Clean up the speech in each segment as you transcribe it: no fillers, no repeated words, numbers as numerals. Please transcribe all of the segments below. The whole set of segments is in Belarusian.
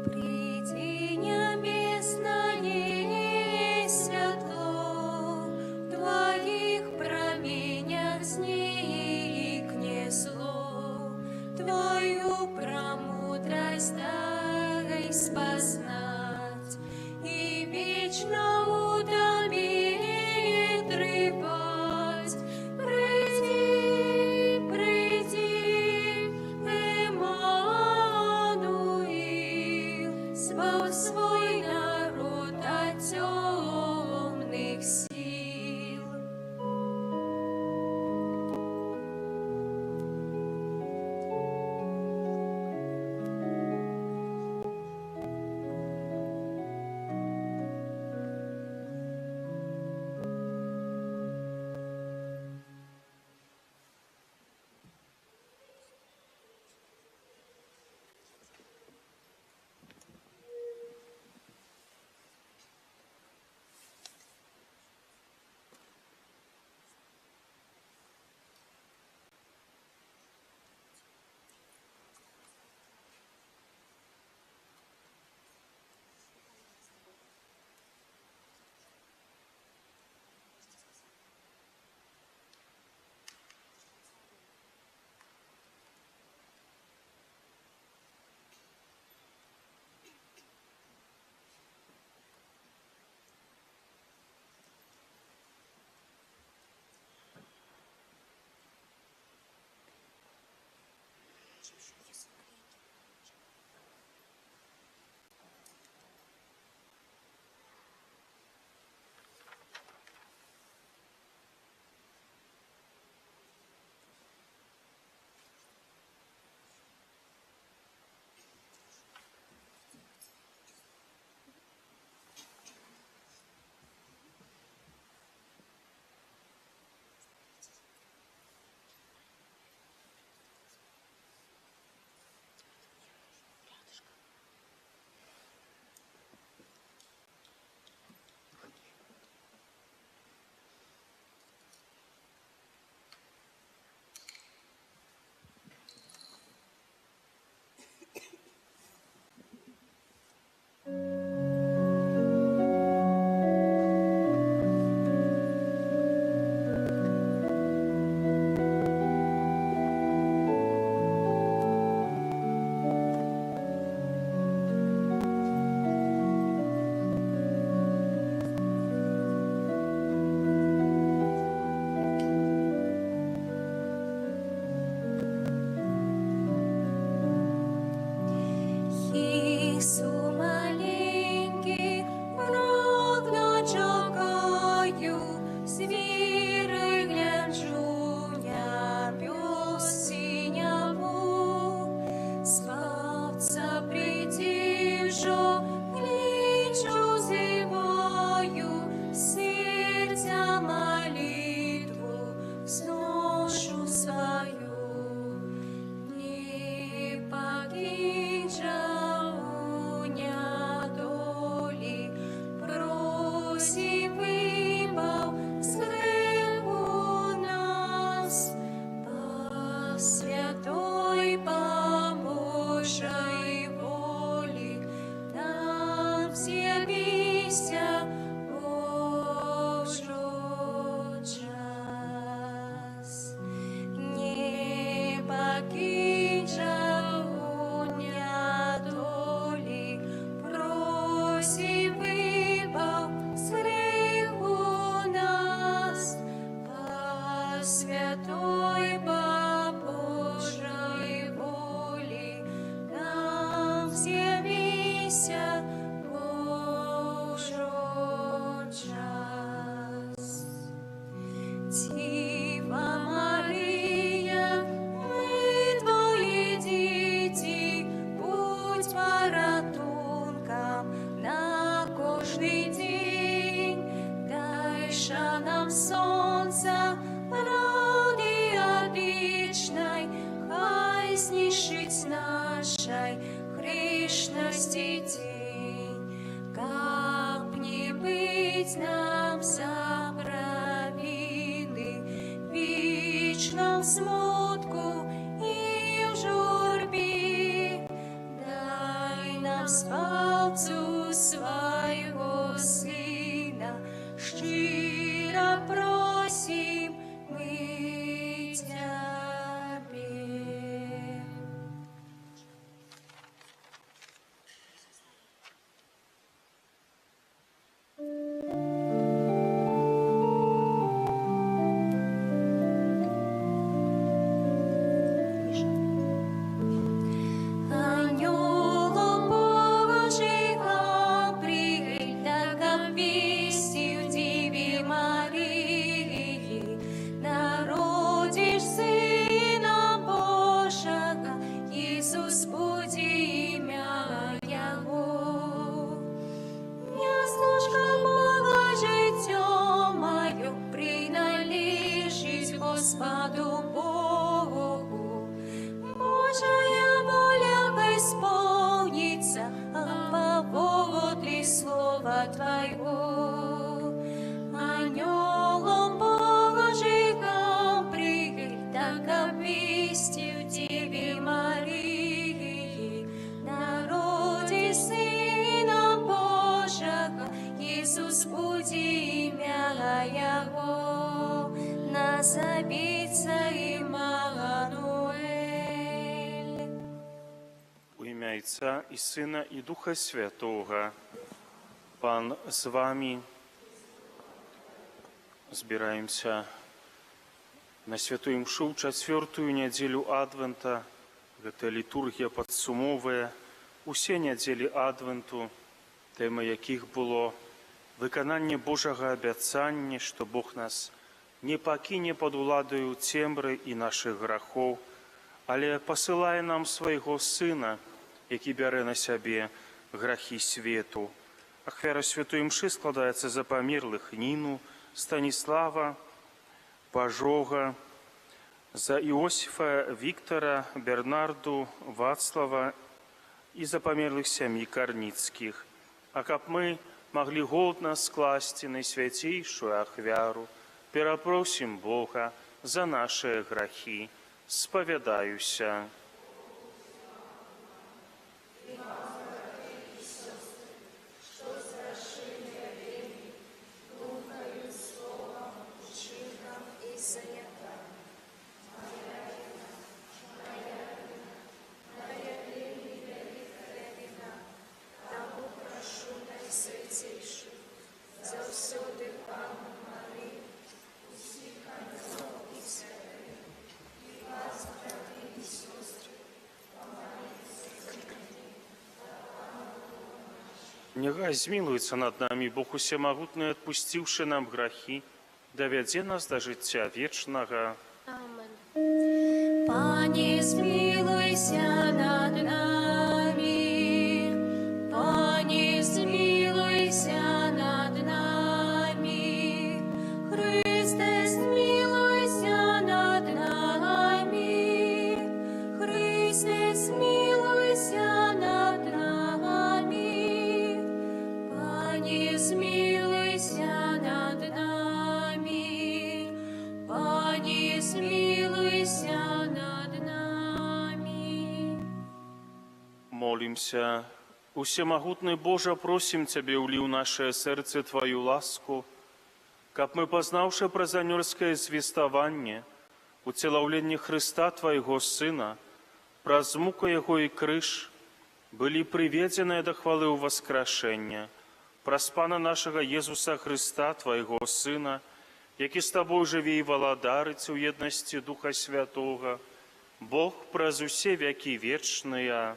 Приди, небесное святло, в Твоих променях сникне зло, Твою премудрость дай спознать и вечно у Тебе трепать. Приди, приди, Эммануил, избавь свой народ от темных сил. Ісу маленький, прагну чекаю, з віри гляджу, небес синяву. Спавця прийди вже, кличу, зиваю, серця молитву взношу свою. Не покинь же у недолі, проси вибав з греху нас, по святой, по Божій волі, нам з'явися Божий час. Не покинь же у недолі, проси вибав з греху нас, по святой, по Божій волі, нам з'явися Божий час. Діва Марія, ми твої діти, будь порятунком на кожний день. Дай же нам сонця правди одвічной, хай знищить нашей грешности тень. Как не быть нам за провины, в вечном смутку и в журбе. Дай нам спалцу свайго Сына, щиро просим мы Тебе. Анёлом Божьего приль, так обвестил Деве Марии, народишь Сына Божьего, Иисус буди имя Его. Яслушка Бога житё мое, приналежить Господу Богу. Божья воля исполнится, а поводле слова Твоего. Анёлом Божьим приль, так обвестил Деве Марии, народе Сына Божьего, Иисус буди имя Его, назовется Иммануэль. У ім'я Отця і Сина, і Духа Святого. Пан з вами. Збираемся на святую імшу ў чацвёртую нядзелю Адвента. Гэта літургія падсумовуе усе нядзелі Адвенту, тэма якіх было выкананне Божага абяцання, што Бог нас не пакіне пад уладаю цемры і нашых грахоў, але пасылае нам свайго Сына, які бярэ на сябе грахі свету. Ахвяра святой імшы складаецца за памерлых Ніну, Станіслава, Пажога, за Іосифа, Віктора, Бернарду, Вацлава і за памерлых сям'і Карніцкіх. А каб мы маглі годна скласці найсвяцейшую ахвяру, перапросім Бога за нашыя грахі. Спавядаюся. Нехай змілуецца над намі Бог усемагутны, адпусціўшы нам грахі, давядзе нас да жыцця вечнага. Пане, змилуйся над нами, Пане, змилуйся над нами, Христе, змилуйся над нами, Христе, змилуйся над нами, Пане, змилуйся над нами, Пане, змилуйся над нами. Молімся. Усемагутны Божа, просім Цябе, ўлі ў нашае сэрцы Тваю ласку, каб мы, пазнаўшы праз анёльскае звеставанне, уцелаўленне Хрыста Твайго Сына, праз муку Яго і крыж, былі прыведзеныя да хвалы ў васкрашэння, праз Пана нашага Езуса Хрыста, Твайго Сына, які з Табой жыве і валадарыць у еднасці Духа Святога, Бог праз усе векі вечныя.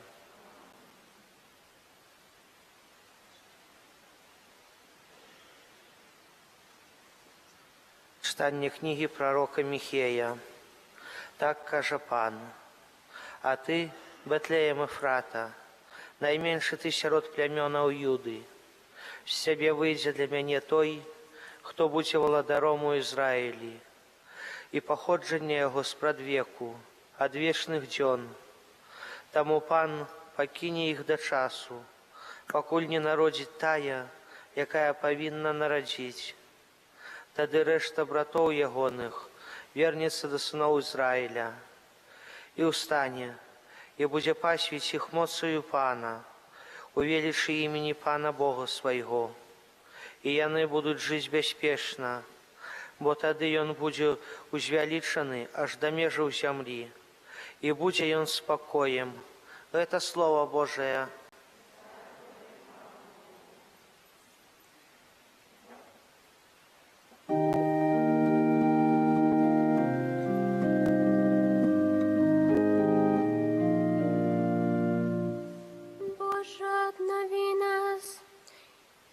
Читання книги пророка Михея. Так каже Пан: «А ты, Бетлеєм Ефрата, найменший ти сярод плямёнаў Юды, з сябе выйдзе для мяне той, хто будзе валадаром у Ізраілі, і паходжанне яго спрадвеку, ад вечных дзён. Таму Пан пакіне іх да часу, пакуль не народзіць тая, якая павінна нарадзіць. Тады рэшта братоў ягоных вернецца да сыноў Ізраіля, і ўстане, і будзе пасвіць іх моцаю Пана, у велічы імені Пана Бога свайго. І яны будуць жыць бяспечна, бо тады ён будзе узвялічаны аж да межаў зямлі, і будзе ён спакоем. Гэта Слово Божае.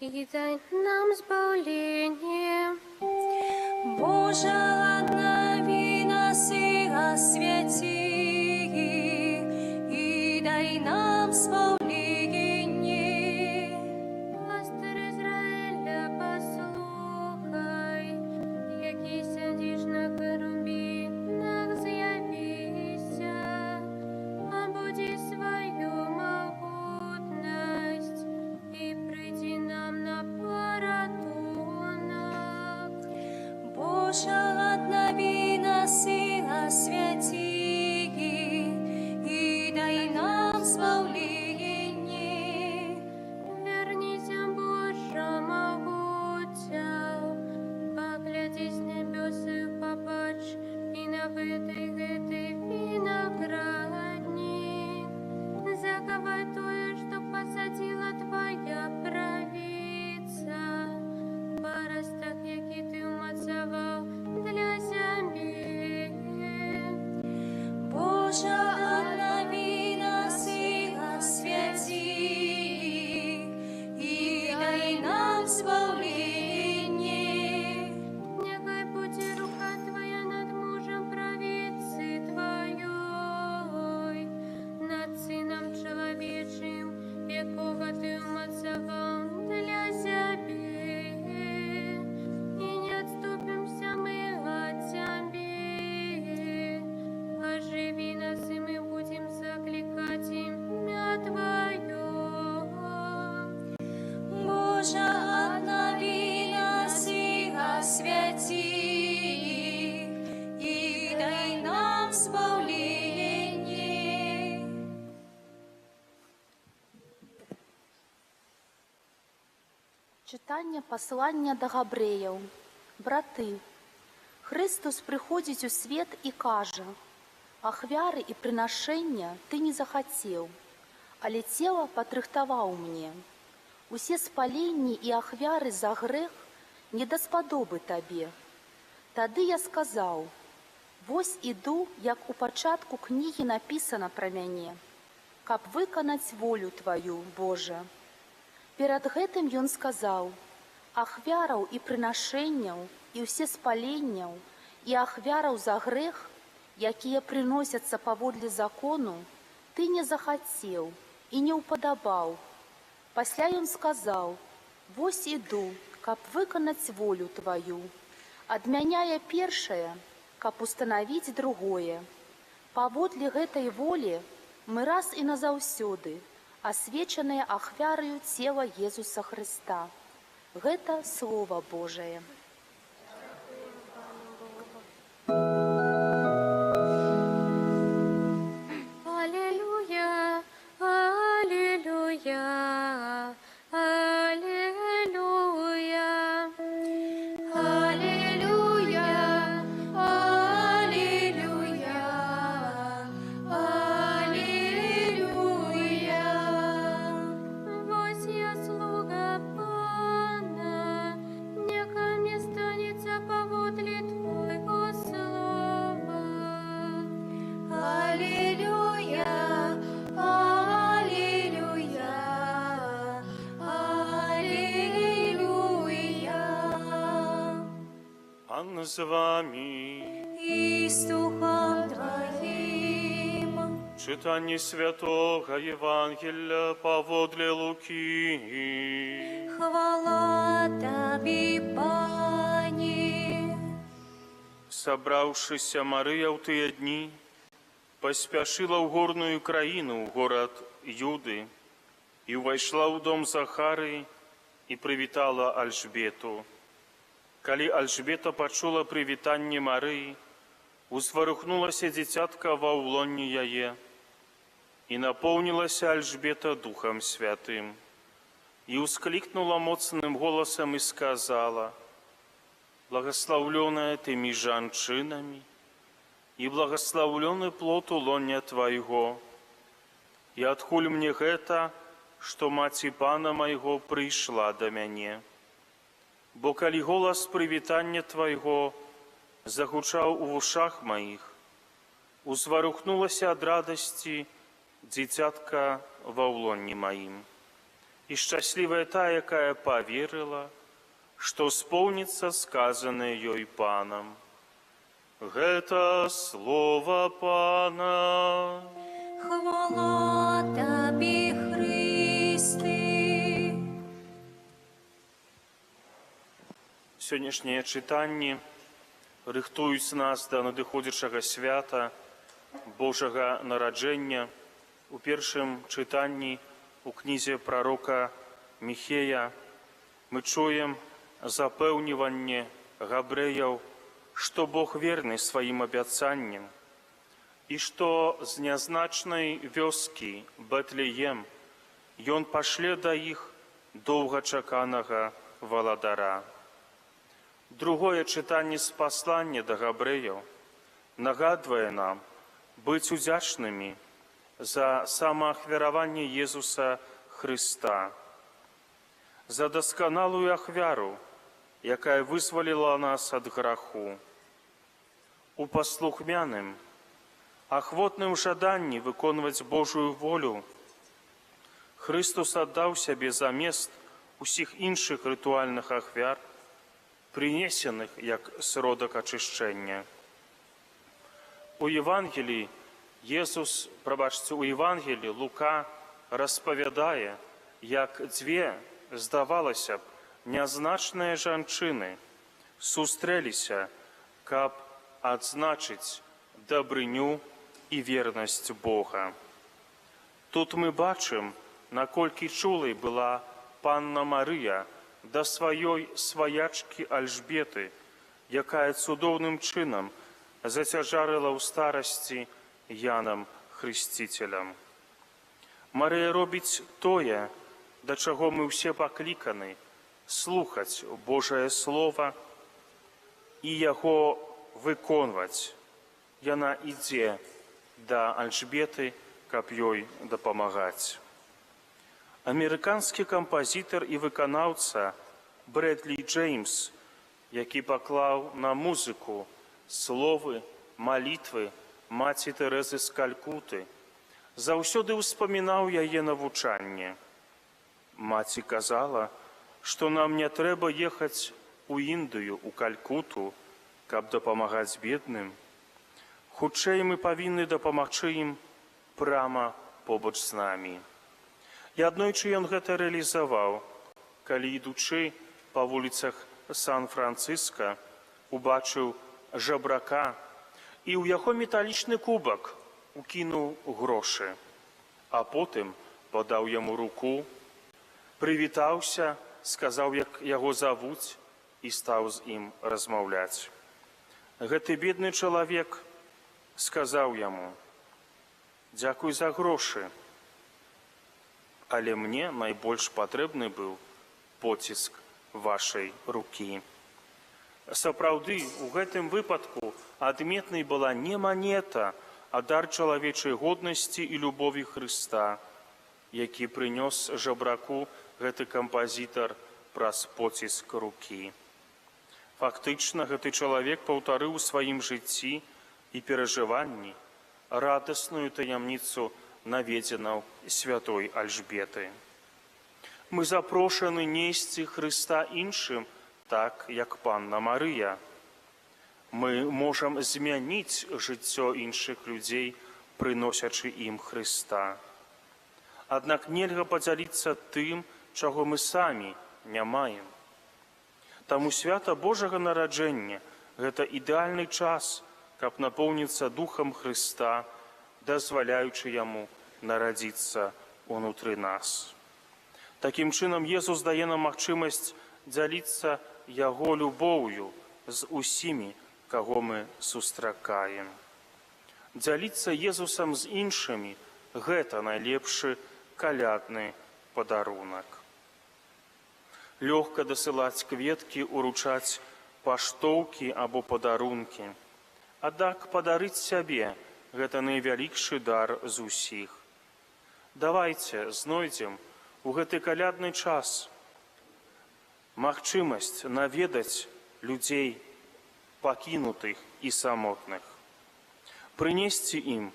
И дай нам избавление. Боже, обнови нас и освети, и дай нам избавление. Пастор Израиля, послухай, який сидиш на керубинах, з'явися, обуди свою могутность и приди нам на порятунок. Боже, обнови нас и освети, и дай нам избавление. Вернися, Боже, могутя, погляди с небес и побачь, и на этой виноградник. Заковай тое, что посадила твоя правица, паросток, який ти умацавав для землі. Боже, обнови нас и освети, и дай нам избавление. Нехай буде рука твоя над мужем правицы твоей, над сыном человечим, якого ты умацавав для землі. И не отступимся мы от Тебе, оживи нас, и мы будем закликать имя Твое. Боже, обнови нас и освети, и дай нам избавление. Читання послання до Габреяў. Браты, Христос прыходзіць у свет і кажа: ахвяры і прынашэння ты не захацеў, але цела падрыхтаваў мне. Усе спаленні і ахвяры за грэх не даспадобы табе. Тады я сказаў: вось іду, як у пачатку кнігі напісана пра мяне, каб выканаць волю тваю, Божа. Перад гэтым ён сказаў: ахвяраў і прынашэнняў, і ўсе спаленняў, і ахвяраў за грэх, якія прыносяцца паводле закону, ты не захацеў і не ўпадабаў. Пасля ён сказаў: вось іду, каб выканаць волю тваю. Адмяняе першае, каб устанавіць другое. Паводле гэтай волі мы раз і назаўсёды асвечаныя ахвяраю цела Езуса Хрыста. Гэта Слово Божае. Аллилуйя, аллилуйя, аллилуйя, аллилуйя, аллилуйя, аллилуйя. Вось я слуга Пана, нехай мне станется поводле Твоего слова. Аллилуйя, аллилуйя, аллилуйя. Пан з вами. И с Духом Твоим. Читання Святого Євангелія поводле Луки. Хвала Тобі, Пані. Собравшися Мария в тыя дні, поспяшила в горную краину, город Юды, и увайшла в дом Захары и привітала Альжбету. Калі Альжбета пачула прывітанне Марыі, узварухнулася дзіцятка ва ўлонні яе, И наполнилась Альжбета Духом Святым, и ускликнула моцным голосом и сказала: «Благословленная ты меж жанчынами, и благословленный плод улоня Твоего. И адкуль мне гэта, што маці Пана майго прыйшла да мяне? Бо калі голас прывітання Твайго загучаў у вушах маіх, узварухнулася ад радасці дзіцятка ва ўлонні маім. І шчаслівая та, якая паверыла, што споўніцца сказанае ёй Панам». Гэта слова Пана. Хвала Табе, Христе. Сённяшнія чытанні рыхтуюць нас да надыходзячага свята Божага нараджэння. У першым чытанні у кнізе прарока Міхея мы чуем запэўніванне габрэяў, што Бог верны сваім абяцанням і што з нязначнай вёскі Бэтлеем Ён пашле да іх доўгачаканага валадара. Другое чытанне з паслання да габрэяў нагадвае нам быць удзячнымі за самаахвяраванне Езуса Хрыста, за дасканалую ахвяру, якая вызваліла нас ад граху. У паслухмяным, ахвотным жаданні выконваць Божую волю Христус аддаў сябе замест усіх іншых рытуальных ахвяр, прынесеных як сродак ачышчэння. У Евангеліі у Евангеліі Лука распавядае, як дзве, здавалася б, нязначныя жанчыны сустрэліся, каб адзначыць дабрыню і вернасць Бога. Тут мы бачым, наколькі чулай была панна Марыя да сваёй сваячкі Альжбеты, якая цудоўным чынам зацяжарыла ў старасці Янам Хрысціцелем. Марыя робіць тое, да чаго мы ўсе пакліканы, слухаць Божае Слова і яго выконваць. Яна ідзе да Альжбеты, каб ёй дапамагаць. Амерыканскі кампазітар і выканаўца Брэдлі Джеймс, які паклаў на музыку словы, малітвы маці Тэрэзы з Калькуты, заўсёды ўспамінаў яе навучанне. Маці казала, што нам не трэба ехаць у Індыю, у Калькуту, каб дапамагаць бедным. Хутчэй мы павінны дапамагчы ім прама побач з намі. І аднойчы ён гэта рэалізаваў, калі, ідучы па вуліцах Сан-Францыска, убачыў жабрака і ў яго металічны кубак укінуў грошы, а потым падаў яму руку, прывітаўся, сказаў, як яго завуць, і стаў з ім размаўляць. Гэты бедны чалавек сказаў яму: «Дзякуй за грошы, але мне найбольш патрэбны быў поціск вашай рукі». Сапраўды, у гэтым выпадку адметнай была не манета, а дар чалавечай годнасці і любові Хрыста, які прынёс жабраку гэты кампазітар праз поціск рукі. Фактычна, гэты чалавек паўтарыў у сваім жыцці і перажыванні радасную таямніцу наведзенаў святой Альжбеты. Мы запрошаны несці Хрыста іншым, так, як панна Марыя. Мы можам змяніць жыццё іншых людзей, прыносячы ім Хрыста. Аднак нельга падзяліцца тым, чаго мы самі не маем. Таму свята Божага нараджэння – гэта ідэальны час, каб напоўніцца Духам Хрыста, дазваляючы Яму нарадзіцца ўнутры нас. Такім чынам, Езус дае нам магчымасць дзяліцца Яго любоўю з усімі, каго мы сустракаем. Дзяліцца Езусам з іншымі Гэта найлепшы калядны падарунак. Лёгка дасылаць кветкі, уручаць паштоўкі або падарункі. Аднак падарыць сябе – гэта найвялікшы дар з усіх. Давайце знойдзем у гэты калядны час магчымасць наведаць людзей пакінутых і самотных, прынесці ім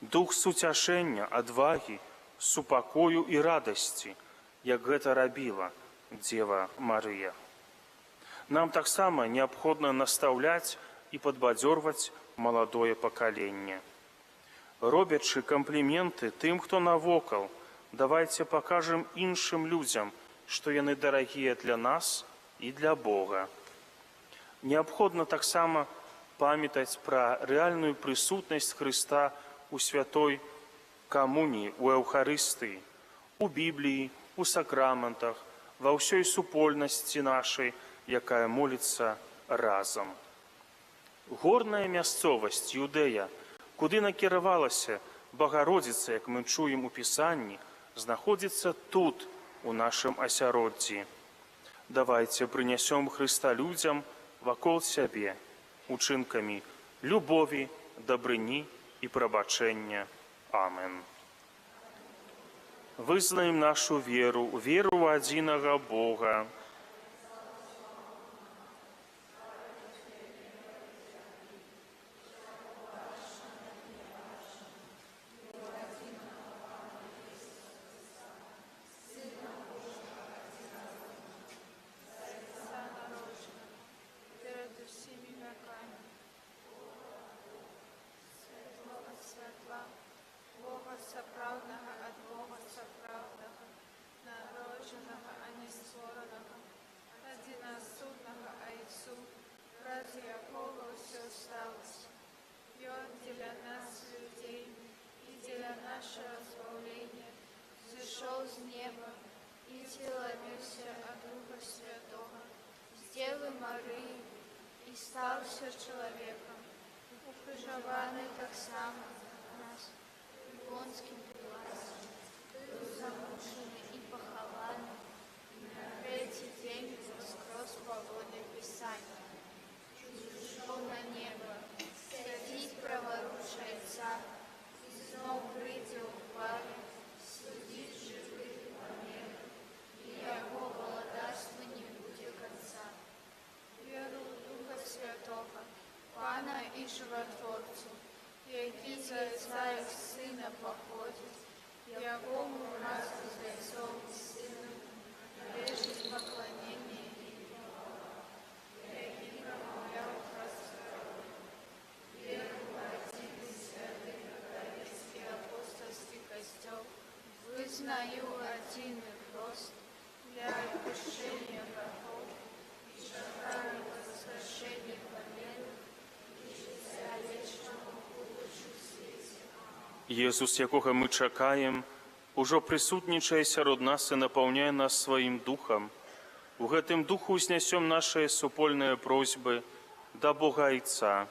дух суцяшэння, адвагі, супакою і радасці, як гэта рабіла Дзева Марыя. Нам таксама неабходна настаўляць і падбадзёрваць маладое пакаленне. Робячы кампліменты тым, хто навокал, давайце пакажам іншым людзям, што яны дарагія для нас і для Бога. Неабходна таксама памятаць пра рэальную прысутнасць Хрыста у святой камуніі, у Эўхарыстыі, у Бібліі, у сакраментах, ва ўсёй супольнасці нашай, якая моліцца разам. Горная мясцовасць Юдэя, куды накіравалася Багародзіца, як мы чуем у Пісанні, знаходзіцца тут, у нашым асяроддзі. Давайце прынясём Хрыста людзям вакол сябе, учынкамі любові, дабрыні і прабачэння. Амен. Вызнаем нашу веру, веру ў адзінага Бога. Сапраўднага ад Бога сапраўднага, народжанага, а не створаного, адзінасуднага Айцу, праз якога ўсё сталося. Ён дзеля нас, людзей, і дзеля нашага збаўлення зышоў з неба і з'явіўся ад Духа Святога, з Дзевы Марыі і стаўся чалавекам, укрыжаваны таксама нас. Понским Пилатом, был замучены и похованы, на третий день воскрес погоды Писания. Ушел на небо, садить праворуч Отца, и снова придя в хвале, судить живых и померных, и его володарства не будет конца. Веру в Духа Святого, Пана и Животворцу, який за Отца і Сина походить, якому разом з Отцом і Сином належить поклонення і хвала, який промовляв простору, веру в один и святый католический апостольский костел, вызнаю один и прост для отпущения грехов и шагаю воскрешения померу и життя вечного. Езус, якога мы чакаем, ужо прысутнічае сярод нас і напаўняе нас сваім духам. У гэтым духу ўзнясём нашыя супольныя просьбы да Бога Айца.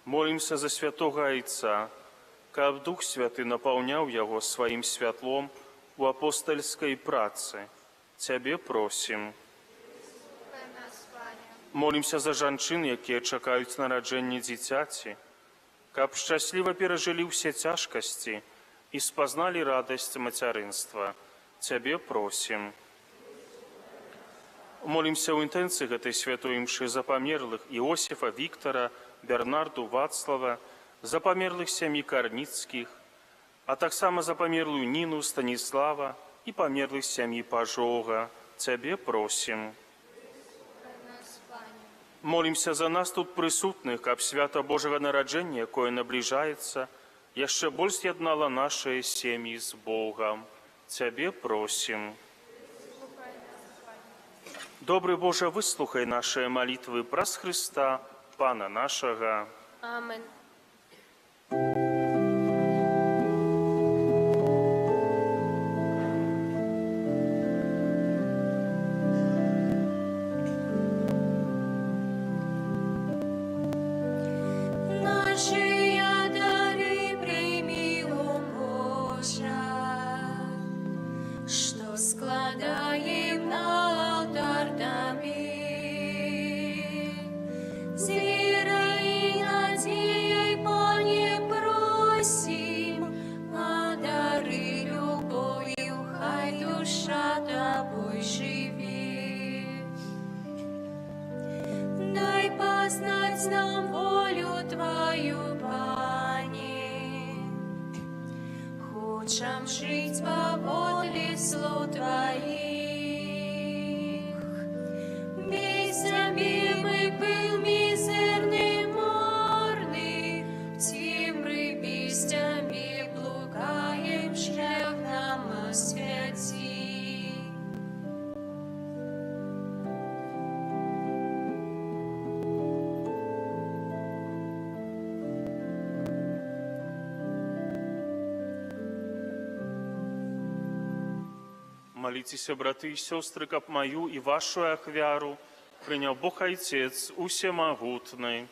Молімся за святога Айца, каб Дух Святы напаўняў яго сваім святлом у апостальскай працы. Цябе просім. Молімся за жанчын, якія чакаюць нараджэння дзіцяці, каб шчасліва перажылі ўсе цяжкасці і спазналі радасць мацярынства. Цябе просім. Молімся ў інтэнцыі гэтай святой імшы за памерлых Іосіфа, Віктара, Бернарду, Вацлава, за памерлых сям'і Карніцкіх, а таксама за памерлую Ніну, Станіслава і памерлых сям'і Пажога. Цябе просім. Молімся за нас тут прысутных, каб свята Божага нараджэння, якое набліжаецца, яшчэ больш з'яднала нашыя сем'і з Богам. Цябе просім. Добры Божа, выслухай нашыя малітвы праз Хрыста, Пана нашага. Амен. Наши дары прими, о душа тобой живет. Дай познать нам волю Твою, Пане. Хочем жить по воле слов Твоих. Без Тебе был мизерный, морный, в темры без Тебе блукаем, шлях нам освяти. Молитесь, браты и сестры, как мою и вашу ахвяру принял Бог Отец Усемогутный.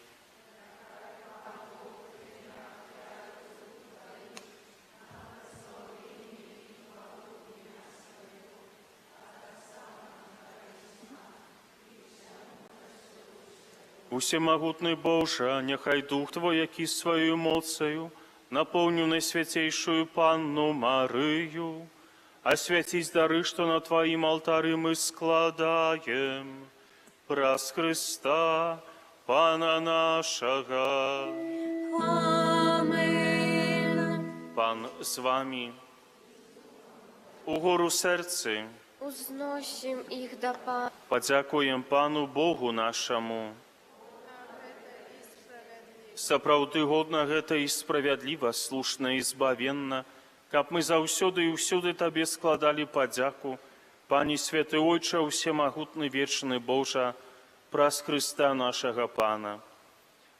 Усемогутный Боже, нехай Дух Твой, який свою моцею наполнил Наисвятейшую Панну Марию, освятись дары, что на Твоим алтаре мы складаем, праз Христа, Пана нашего. Amen. Pan z Wami. У гору серці Узносим их до Пана. подякуємо Пану Богу нашому. Сапраўды годна гэта і справядліва, слушна і збавенна, каб мы заўсёды і ўсюды Табе складалі падзяку, Пане Святы Ойча, Усемагутны вечны Божа, праз Хрыста нашага Пана.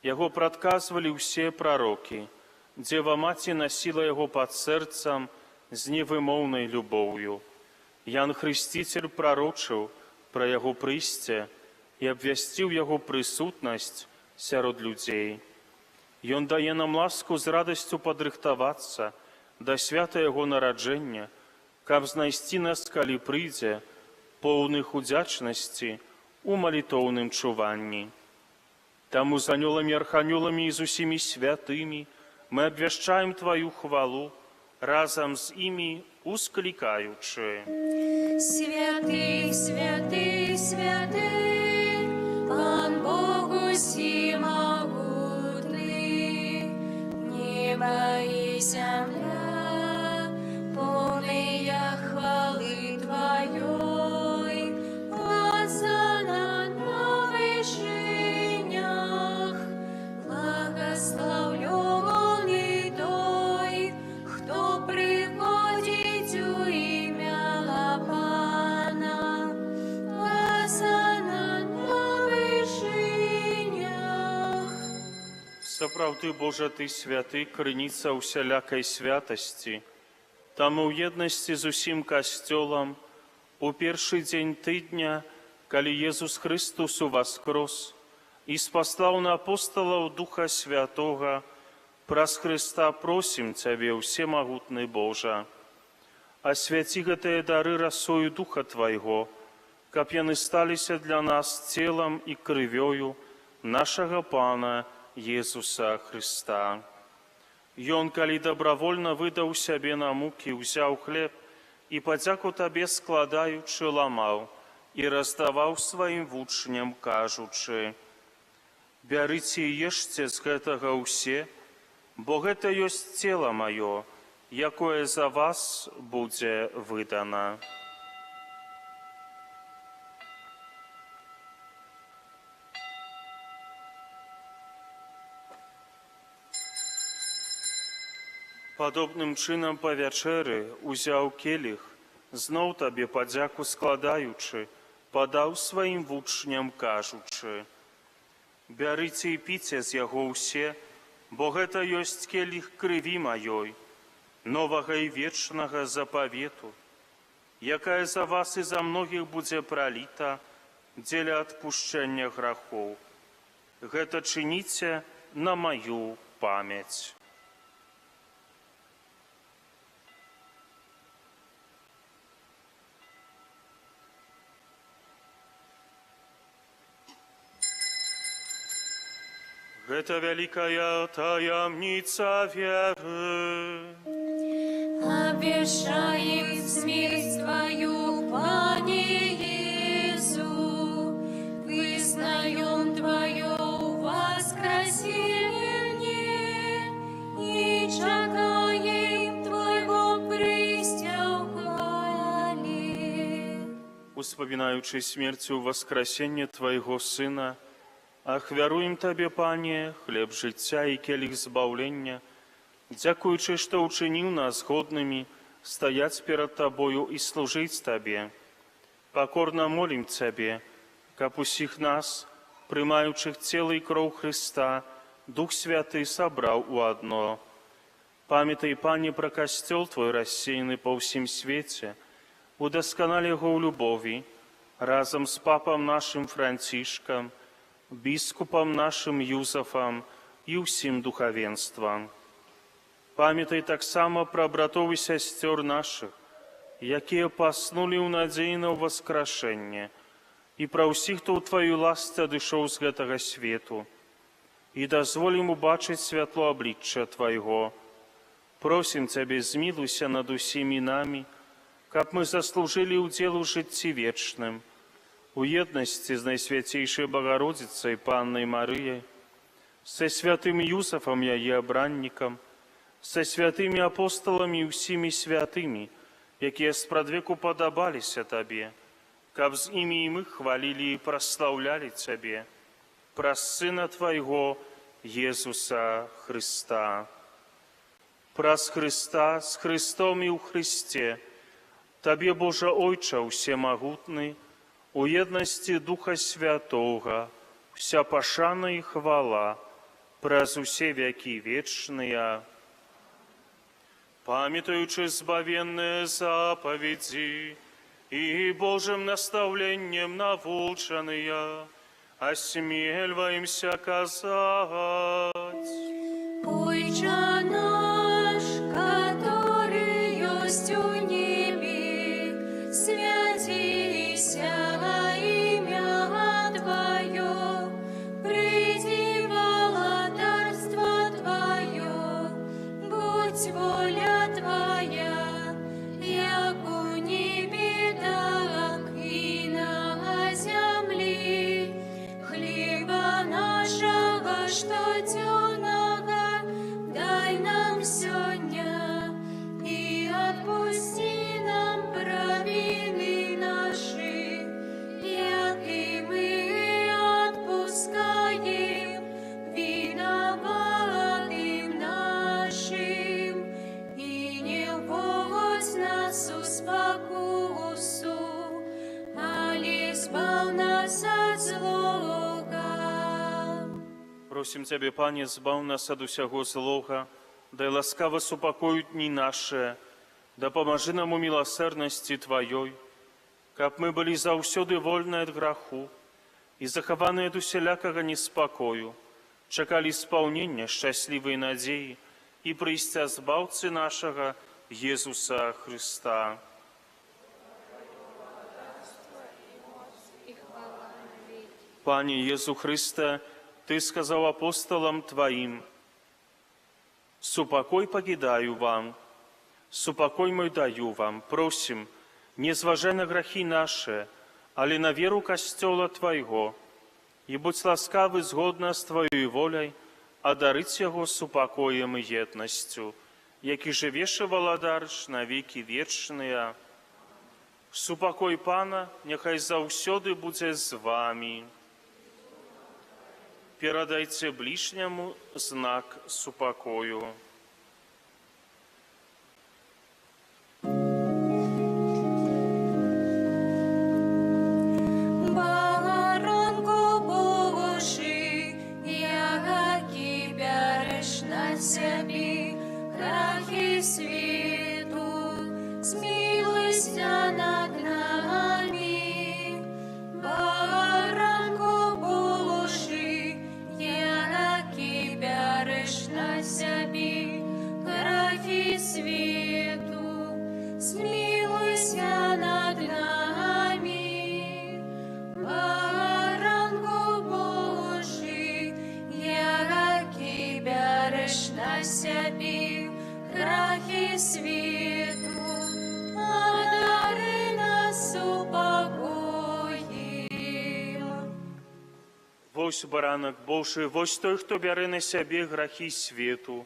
Яго прадказвалі ўсе прарокі, Дзева Маці насіла яго пад сэрцам з невымоўнай любоўю. Ян Хрысціцель прарочыў пра яго прыйсце і абвясціў яго прысутнасць сярод людзей. Ён дае нам ласку з радасцю падрыхтавацца да свята яго нараджэння, каб знайсці нас, калі прыйдзе, поўных удзячнасці у малітоўным чуванні. Таму з анёламі, арханёламі і з усімі святымі мы абвяшчаем Тваю хвалу, разам з імі усклікаючы. Святый, святый, святый, Пан Бог усемогутный, небо и земля, полные хвалы Твоей, Лазана на вышинях, благословлю он и той, кто приходит у имя Пана, Лазана на вышинях. Сапраўды, Божа, Ты святы, крыніца усялякай святасці. Таму ў еднасці з усім касцёлам у першы дзень тыдня, калі Езус Христус уваскрос і спаслаў на апосталаў Духа Святога, праз Христа просім Цябе, Усемагутны Божа. Асвяці гэтыя дары расою Духа Твайго, каб яны сталіся для нас целам і крывёю нашага Пана Езуса Христа. Ён, калі добравольна выдаў сябе на мукі, узяў хлеб і падзяку Табе складаючы ламаў і раздаваў сваім вучням, кажучы: «Бярыце і ешце з гэтага ўсе, бо гэта ёсць цела маё, якое за вас будзе выдана». Падобным чынам па вячэры узяў келіх, зноў Табе падзяку складаючы, падаў сваім вучням, кажучы: «Бярыце і піце з яго ўсе, бо гэта ёсць келіх крыві маёй, новага і вечнага запавету, якая за вас і за многіх будзе праліта дзеля адпушчэння грахоў. Гэта чыніце на маю памяць». Гэта вялікая таямніца веры. Обвешаем смерть Твою, успоминаючи смерцю воскресення Твоего Сына, ахвяруем Табе, Пане, хлеб життя і келих збавлення, дзякуючи, што учинил нас годными стоять перед Тобою и служить Тебе. Покорно молим Тебе, каб усіх нас, приймаючих тіло і кров Христа, Дух Святый собрал у одно. Памятай, Пане, про костел Твой рассеянный по всем свете, удосконали его в любови, разом с папом нашим Францишком, біскупом нашим Юзефом и усім духовенством. Памятай так само про братов и сестер наших, якія паснули ў надзеі на воскрешення, і про ўсіх, хто ў Твою ласці адышоў з гэтага свету, і дазволім убачыць святло аблічча Твайго. Просім Цябе, змілуйся над усімі намі, каб мы заслужили удзел у жыцці вечным, у еднасці з Найсвяцейшай Богородицей Паннай Марыяй, са святым Юсафом яе абраннікам, са святымі апосталамі і ўсімі святымі, якія спрадвеку падабаліся Табе, каб з імі і мы хвалілі і праслаўлялі Цябе, праз Сына Твайго, Езуса Христа. Праз Христа, з Христом і ў Христе, Табе, Божа Ойча, усемагутны, у еднасці Духа Святога, вся пашана і хвала, праз усе векі вечныя. Памятаючи збавенные заповеди и Божьим наставлением навученные, осмеливаемся казать. Отче наш, который есть у небе, святися имя Твое, приди володарство Твое, будь воля Твоя, як у небе, так и на земле. Хлеба нашего штодневного дай нам сегодня, и отпусти нам провины наши, як и мы отпускаем виноватым нашим. И не вводь нас у спокусу, али избав нас от злого. Просім Цябе, Пане, збав нас ад усяго злога, дай ласкава супакоюць дні наše, дапамажы нам у міласэрнасці Тваёй, каб мы былі заўсёды вольныя ад граху і захаваныя ад усялякага неспакою, чакалі спаўнення шчаслівай надзеі і прыйсця збаўцы нашага Езуса Христа. Пане Езу Христе, Ты сказал апостолам Твоим: «Супокой покидаю вам, супокой мой даю вам, просим, не зважай на грехи наши, али на веру костела Твоего, и будь ласкавы згодна с Твоей волей, одарить его супокоем и едностью, яки живеш и владарш на веки вечные. Супокой Пана, нехай заўсёды будзе з вами. Передайте ближнему знак супокою. Баранку Божий, ягаки береш на себе грехи світу, змилуйся над нами. Баранку Божий, ягаки береш на себе грехи світу, змилуйся над нами. Баранку Божий, ягаки береш на себе грехи світу, одари нас упокоїм. Вось баранок Божий, вось той, хто бярэ на сябе грахі свету,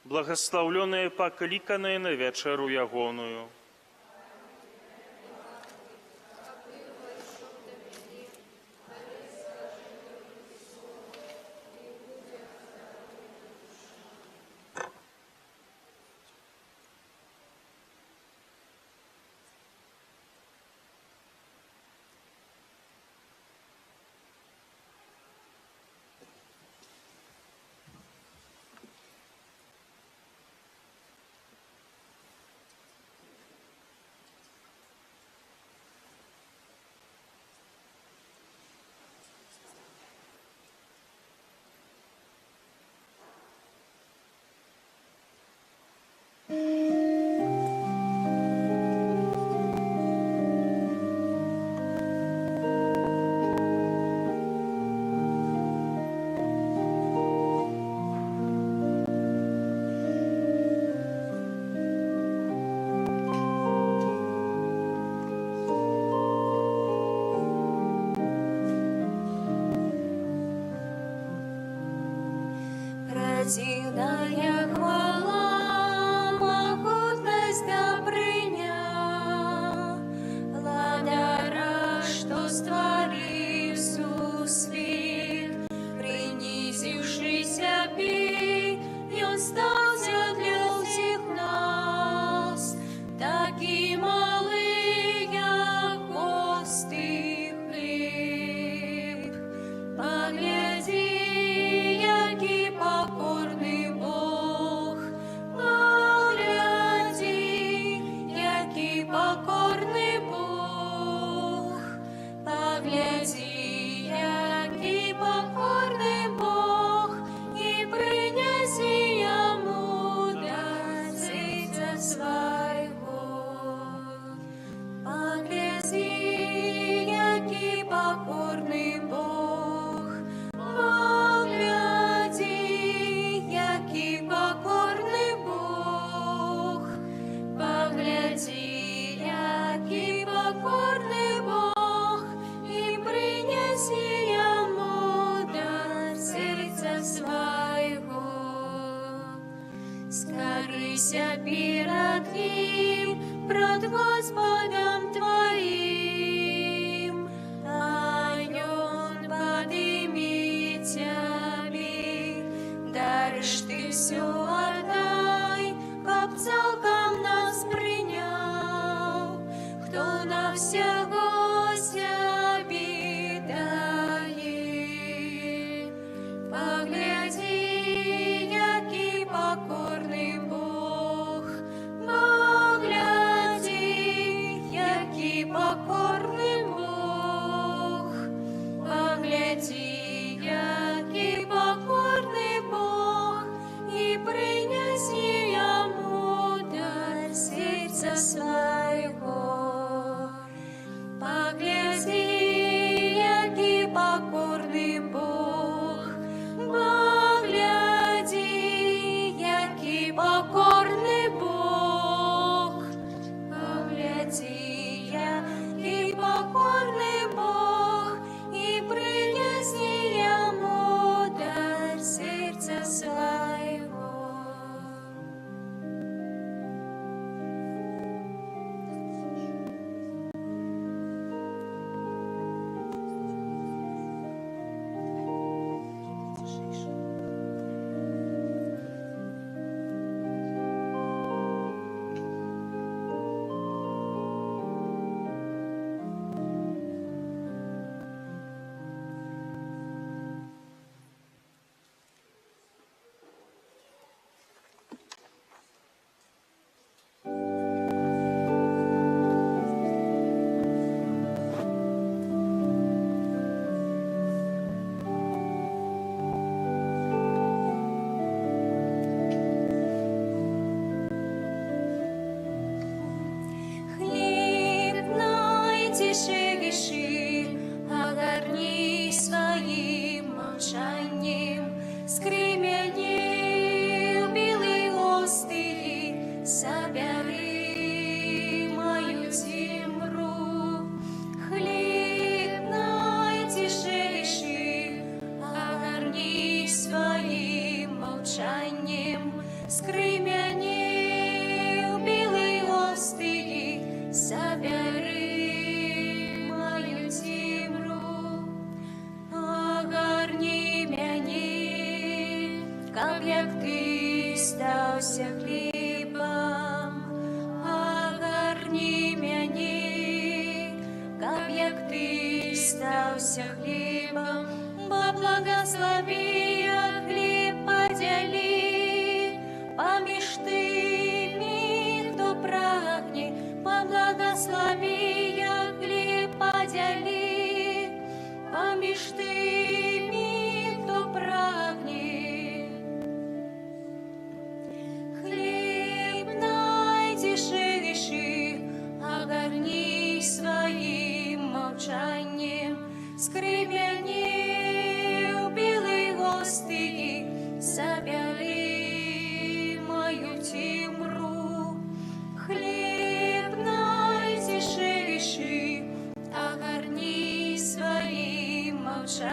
благословленное пакліканае на вечеру ягоную. Сильная хвала, могутность Добрыня, Владара, что створив сусвет, принизившийся пи, и он стался для всех нас, таки малый, як гостий хліб. Погляди, який покорний Бог, погляди, який покорний Бог, погляди, який покорний Бог, і приняси йому дар серця свого. Погляди, який покорний Бог, погляди, який покорний Бог, погляди, який покорний Бог, і приняси йому дар серця свого. Скорися перед ним, пред Господом твоим, а он поднимет тебе. Даришь ты все отдай, как целком нас принял, кто на всего себе дает. Погляди, який покорний Бог, погляди, який покорний Бог, погляди, який покорний Бог, і приняси йому дар серця свого. Погляди, який покорний Бог, погляди, який покорний Бог, погляди, який покорний Бог, і приняси йому дар серця свого. Хліб найтіший, огорни своїм мовчанням, скрим'янів білий гостей, собери мою тімру. Хліб найтіший, огорни своїм мовчанням, скрим'янів білий гостей, собери мою тімру. Огорни мяне, как як ти стався хлібом. Огорни мяне, как як ти стався хлібом. Бо благослови, я хліб поділи, поміж тими, хто прагне. Поблагослови, я хліб поділи, поміж тими, хто прагне. Хліб найдешевіший, огорни своїм мовчанням, скрим'янів білий гостей, собери мою тімру. Хліб найдешевіший, огорни своїм мовчанням,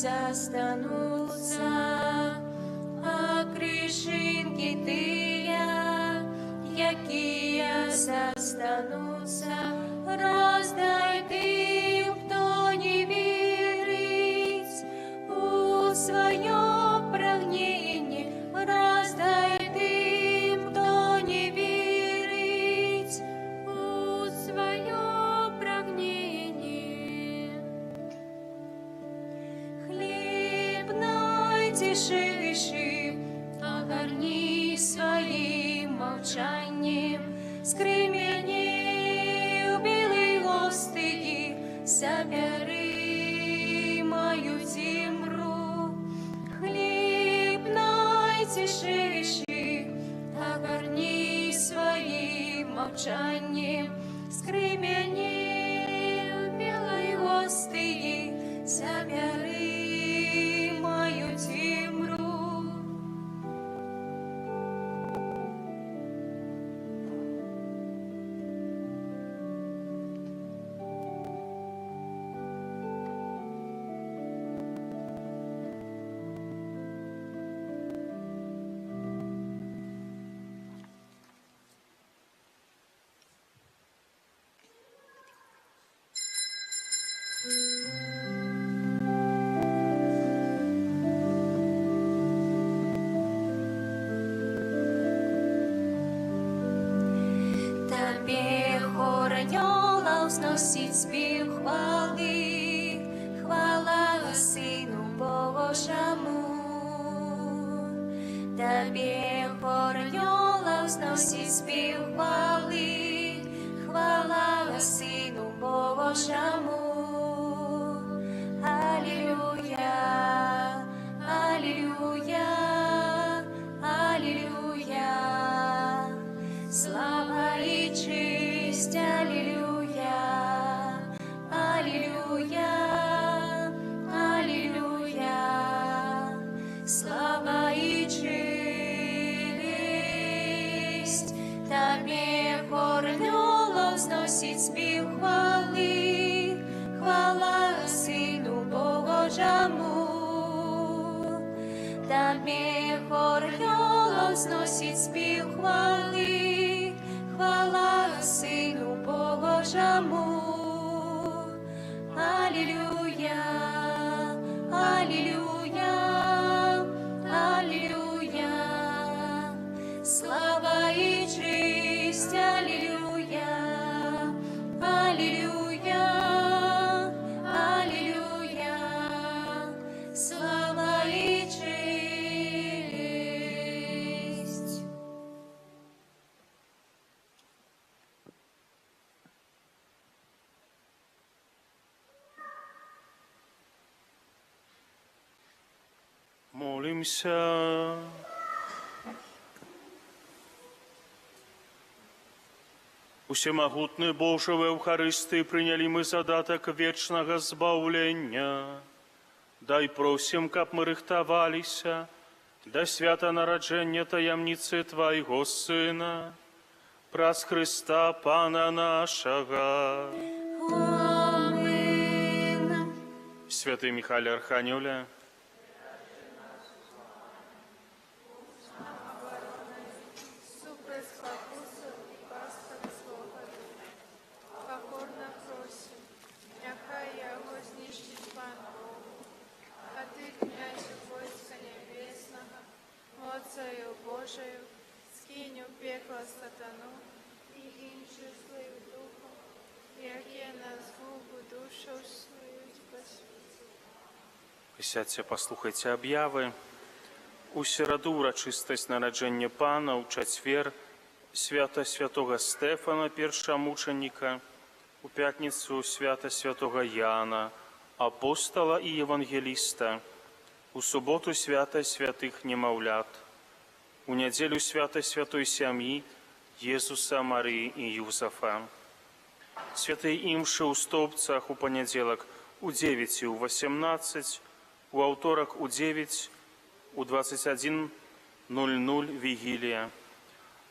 застанутся, а крышинки тыя, якія застанутся, роздай ты, хто не вірить у своё прагненне, роздай ты, хто не вірить у своё прагненне. Хлеб найцішэйшы агарні своим молчанием, скрый мяне у белой гостыни, собери мою земру. Хлеб найцішэйszy агарні своим молчанием, скрый мяне у белой гостыни, собери мою земру. Тебе хор анёлов сносит спів хвали, хвала Сину Божому. Тебе хор анёлов сносит спів хвали, хвала Сину Божому. Аллилуйя, аллилуйя, аллилуйя. Слава и честь, аллилуйя, аллилуйя, аллилуйя. Слава и честь, Тебе хор анёлов сносит спів хвали, хвала Сину Божому. Тебе хор анёлов сносит спів хвали, хвала Сину Божому. Аллилуйя, аллилуйя, аллилуйя. Слава и честь, аллилуйя, аллилуйя, аллилуйя. Слава и честь. Молимся. Усемагутны Боже, в Евхаристии приняли мы задаток вечного збавлення. Дай просим, каб мы рыхтовалися до свята нарадження таямницы Твоего Сына, праз Христа Пана нашего. Амин. Святый Михаил Архангеле, Покорно просим, нехай Його знищить Пан Бог, а Ти, князю войска небесного, моцею Божою, скинь у пекло сатану і інших злих духов, які на згубу душу свою посвятили. присядьте, послухайте об'яви. У сераду урачыстасць нараджэння Пана, у чацвер свята святого Стефана, першамучаніка, у пятніцу свята святого Яна, апостола і евангеліста, у суботу свята святых немаўлят, у нядзелю свята святой сям'і Езуса, Марыі і Юзафа. Святыя імшы ў стопцах у панядзелак у 9 і ў 18, у аўторак у 9, у 21:00 вігілія.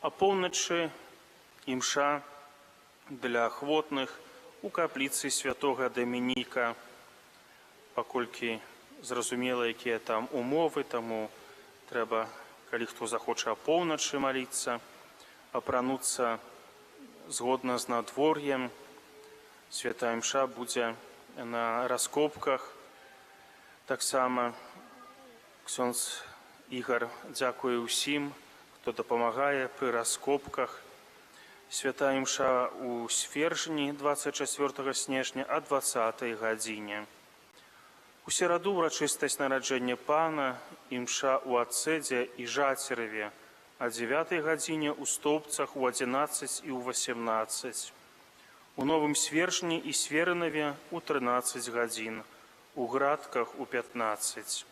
А поўначы імша для ахвотных у капліцы святога Дамініка, паколькі зразумела, якія там умовы, таму трэба, калі хто захоча апоўначы маліцца, апрануцца згодна з надвор'ем. Святая імша будзе на раскопках. Таксама ксёндз Ігар дзякуе ўсім, хто дапамагае пры раскопках. Святая імша ў Свержні 24 снежня о 20 гадзіне. У сераду ўрачыстасць нараджэння Пана, імша ў Ацэдзе і Жацераве о 9 гадзіне, у Стопцах у 11 і ў 18. У Новым Свержні і Сверынаве у 13 гадзін, у Градках у 15.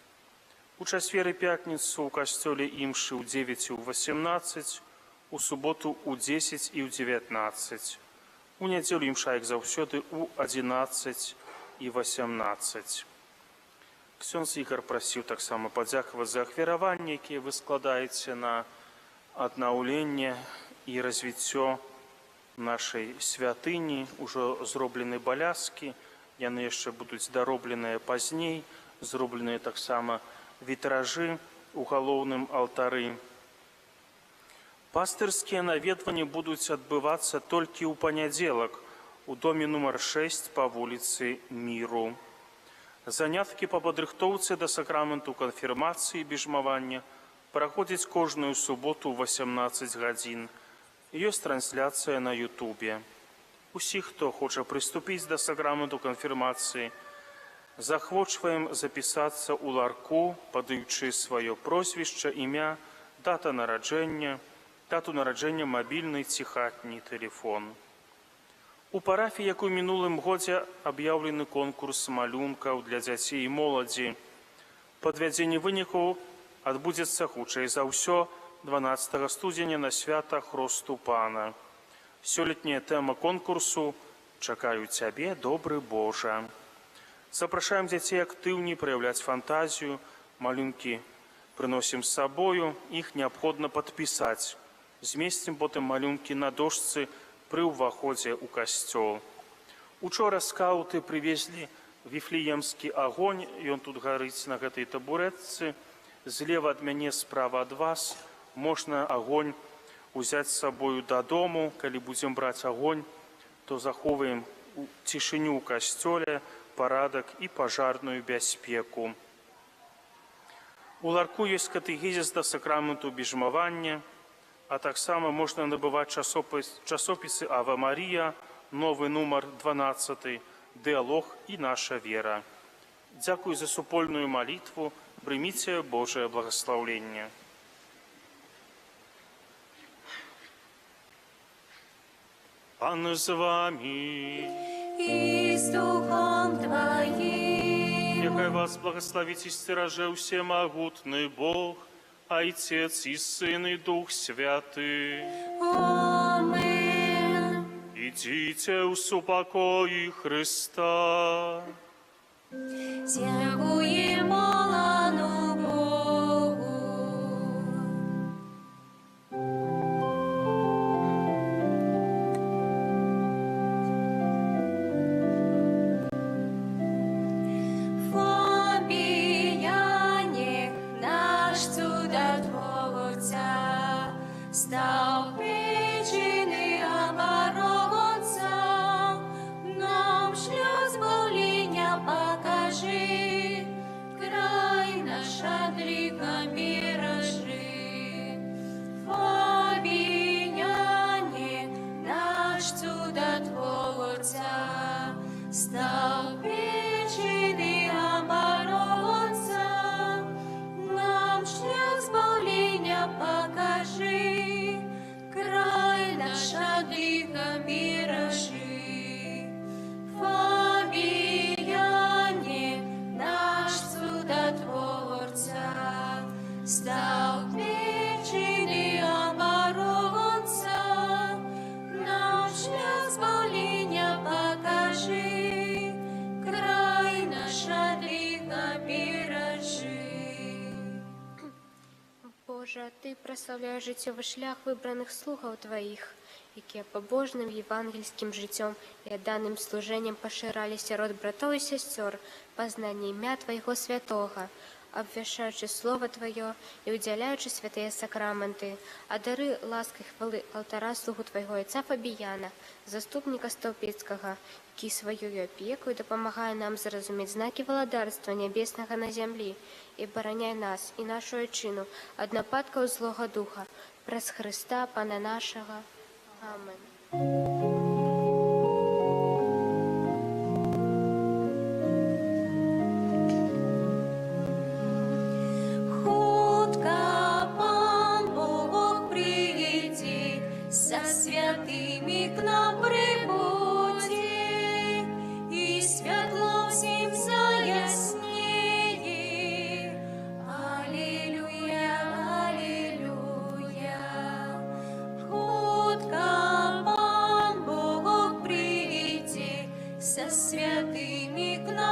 У чацвер і пятніцу ў касцёле імшы ў 9 і ў 18, у суботу ў 10 і ў 19. У нядзелю імша, як заўсёды, у 11 і 18. Ксёндз Ігар прасіў таксама падзякаваць за ахвяраванні, якія вы складаеце на аднаўленне і развіццё нашай святыні. Ужо зроблены баляскі, яны яшчэ будуць даробленыя пазней, зробленыя таксама вітражы ў галоўным алтары. Пастырскія наведванні будуць адбывацца толькі ў панядзелак у доме нумар 6 па вуліцы Міру. Заняткі па падрыхтоўцы да сакраменту канфірмацыі і біжмавання праходзяць кожную суботу ў 18 гадзін. Ёсць трансляцыя на Ютубе. Усіх, хто хоча прыступіць да сакраменту канфірмацыі, захвочваем запісацца ў ларку, падаючы сваё прозвішча, імя, дату нараджэння, мабільны ці хатні тэлефон. У парафіі, як у мінулым годзе, аб'яўлены конкурс малюнкаў для дзяцей і моладзі. Падвядзенне вынікаў адбудзецца хутчэй за ўсё 12 студзеня на свята Хросту Пана. Сёлетняя тэма конкурсу «Чакаю цябе, добры Божа». Запрашаем дзяцей актыўней праяўляць фантазію, малюнкі прыносім з сабою, іх неабходна падпісаць. Змесцім потым малюнкі на дошцы пры ўваходзе ў касцёл. Учора скаўты прывезлі віфлеемскі агонь, ён тут гарыць на гэтай табурэтцы. Злева ад мяне, справа ад вас, можна агонь узяць з сабою дадому. Калі будзем браць агонь, то захоўваем цішыню ў касцёле, парадак і пажарную бяспеку. У ларку ёсць катэхізіс да сакраменту біжмавання, а таксама можна набываць часопісы «Ава Марія», новы нумар 12, «Дыалог» і «Наша вера». Дзякуй за супольную малітву, прыміце Божае благаслаўленне. Пан з вами. И с Духом Твоим. Нехай вас благословить и стероже всемогутный Бог, Отец и Сын и Дух Святый. Аминь. Идите в супокои Христа. Дякуємо лану Богу. Фабіяні, наш чудотворця, став причини оборонця, нам шлях збавлення покажи, край наш Андрійка бережи. Фабіяні, наш чудотворця, став причини оборонця, нам шлях збавлення покажи, край наш Андрійка бережи. Фабіяні, наш чудотворця, став причини оборонця, нам шлях збавлення покажи, край наш Андрійка бережи. Боже, Ты прославляешь життєвий шлях вибраних слугаў Твоїх якія побожным євангельським життям і даним служенням поширали сярод братоў і сясцёр пазнанне імя Твайго святога, обвяшаючи Слово Твое і удзяляючи святыя сакраменты, а дары ласкай хвалы алтара слугу Твайго отца Фабіяна, заступніка Стаўпецкага, які сваёю апекою дапамагае нам зразумець знакі валадарства нябеснага на зямлі і бараняй нас і нашу айчыну ад нападкаў злога духа, праз Хрыста, Пана нашага. Амен. Святыми к нам прибудет, и светло всем заяснее. Аллилуйя, аллилуйя. Хутко Пан Бог прийти, со святыми к нам